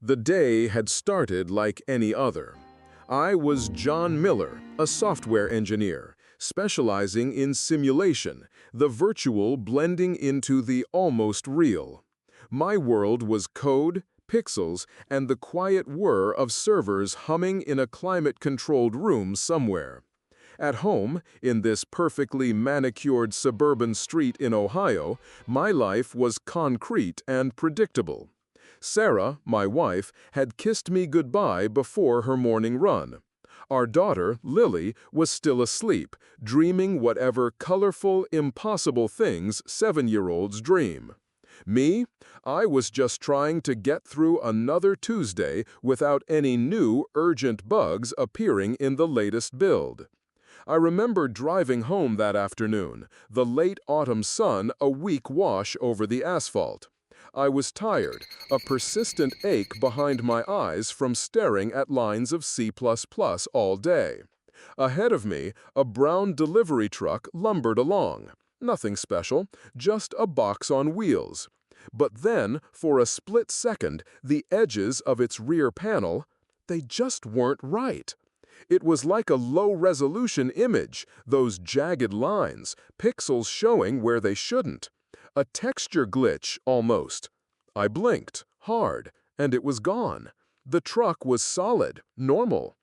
The day had started like any other. I was John Miller, a software engineer, specializing in simulation, the virtual blending into the almost real. My world was code, pixels, and the quiet whir of servers humming in a climate-controlled room somewhere. At home, in this perfectly manicured suburban street in Ohio, my life was concrete and predictable. Sarah, my wife, had kissed me goodbye before her morning run. Our daughter, Lily, was still asleep, dreaming whatever colorful, impossible things seven-year-olds dream. Me? I was just trying to get through another Tuesday without any new, urgent bugs appearing in the latest build. I remember driving home that afternoon, the late autumn sun a weak wash over the asphalt. I was tired, a persistent ache behind my eyes from staring at lines of C++ all day. Ahead of me, a brown delivery truck lumbered along. Nothing special, just a box on wheels. But then, for a split second, the edges of its rear panel, they just weren't right. It was like a low-resolution image, those jagged lines, pixels showing where they shouldn't. A texture glitch, almost. I blinked, hard, and it was gone. The truck was solid, normal.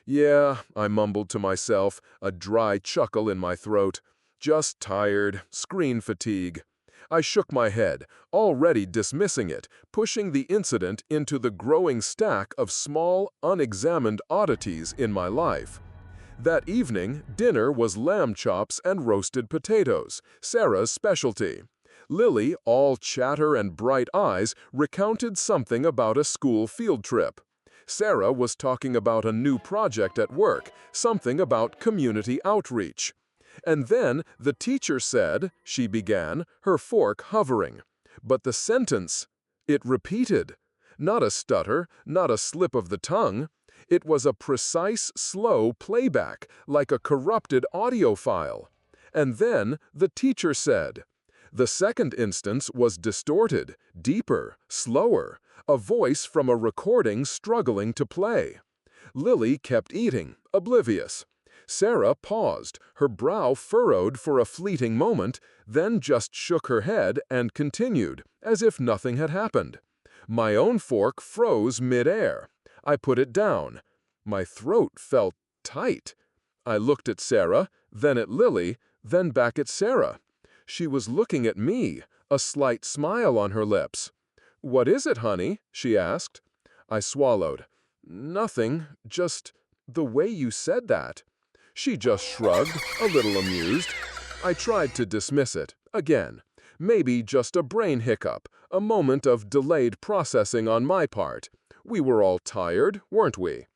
Yeah, I mumbled to myself, a dry chuckle in my throat. Just tired, screen fatigue. I shook my head, already dismissing it, pushing the incident into the growing stack of small, unexamined oddities in my life. That evening, dinner was lamb chops and roasted potatoes, Sarah's specialty. Lily, all chatter and bright eyes, recounted something about a school field trip. Sarah was talking about a new project at work, something about community outreach. And then the teacher said, she began, her fork hovering. But the sentence, it repeated. Not a stutter, not a slip of the tongue. It was a precise, slow playback, like a corrupted audio file. And then the teacher said. The second instance was distorted, deeper, slower, a voice from a recording struggling to play. Lily kept eating, oblivious. Sarah paused, her brow furrowed for a fleeting moment, then just shook her head and continued, as if nothing had happened. My own fork froze mid-air. I put it down. My throat felt tight. I looked at Sarah, then at Lily, then back at Sarah. She was looking at me, a slight smile on her lips. "What is it, honey?" she asked. I swallowed. "Nothing, just the way you said that." She just shrugged, a little amused. I tried to dismiss it, again. Maybe just a brain hiccup, a moment of delayed processing on my part. We were all tired, weren't we?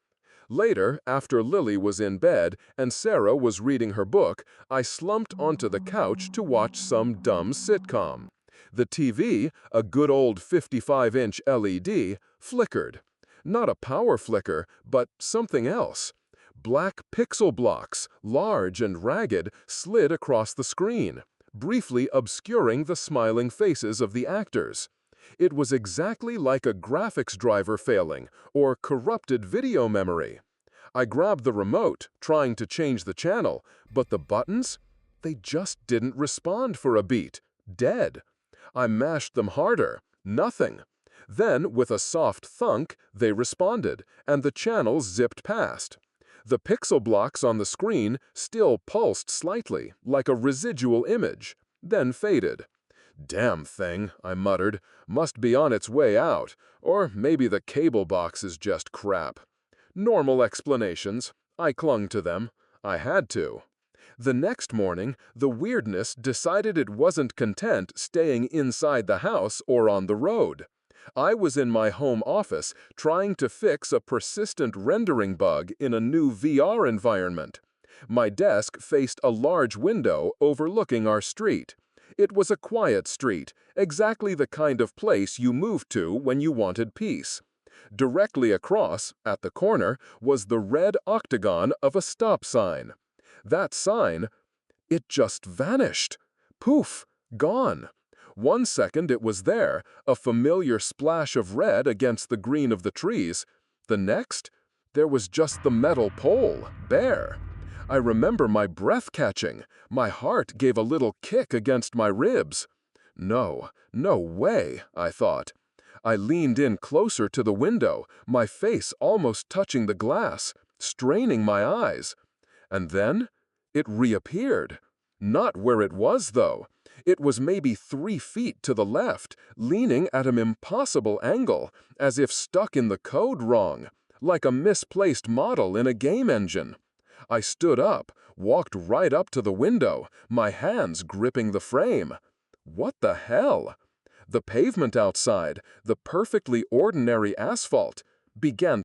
Later, after Lily was in bed and Sarah was reading her book, I slumped onto the couch to watch some dumb sitcom. The TV, a good old 55-inch LED, flickered. Not a power flicker, but something else. Black pixel blocks, large and ragged, slid across the screen, briefly obscuring the smiling faces of the actors. It was exactly like a graphics driver failing, or corrupted video memory. I grabbed the remote, trying to change the channel, but the buttons? They just didn't respond for a beat. Dead. I mashed them harder. Nothing. Then, with a soft thunk, they responded, and the channels zipped past. The pixel blocks on the screen still pulsed slightly, like a residual image, then faded. "Damn thing," I muttered. "Must be on its way out. Or maybe the cable box is just crap." Normal explanations. I clung to them. I had to. The next morning, the weirdness decided it wasn't content staying inside the house or on the road. I was in my home office trying to fix a persistent rendering bug in a new VR environment. My desk faced a large window overlooking our street. It was a quiet street, exactly the kind of place you moved to when you wanted peace. Directly across, at the corner, was the red octagon of a stop sign. That sign, it just vanished. Poof, gone. One second it was there, a familiar splash of red against the green of the trees. The next, there was just the metal pole, bare. I remember my breath catching. My heart gave a little kick against my ribs. No, no way, I thought. I leaned in closer to the window, my face almost touching the glass, straining my eyes. And then it reappeared. Not where it was, though. It was maybe 3 feet to the left, leaning at an impossible angle, as if stuck in the code wrong, like a misplaced model in a game engine. I stood up, walked right up to the window, my hands gripping the frame. What the hell? The pavement outside, the perfectly ordinary asphalt, began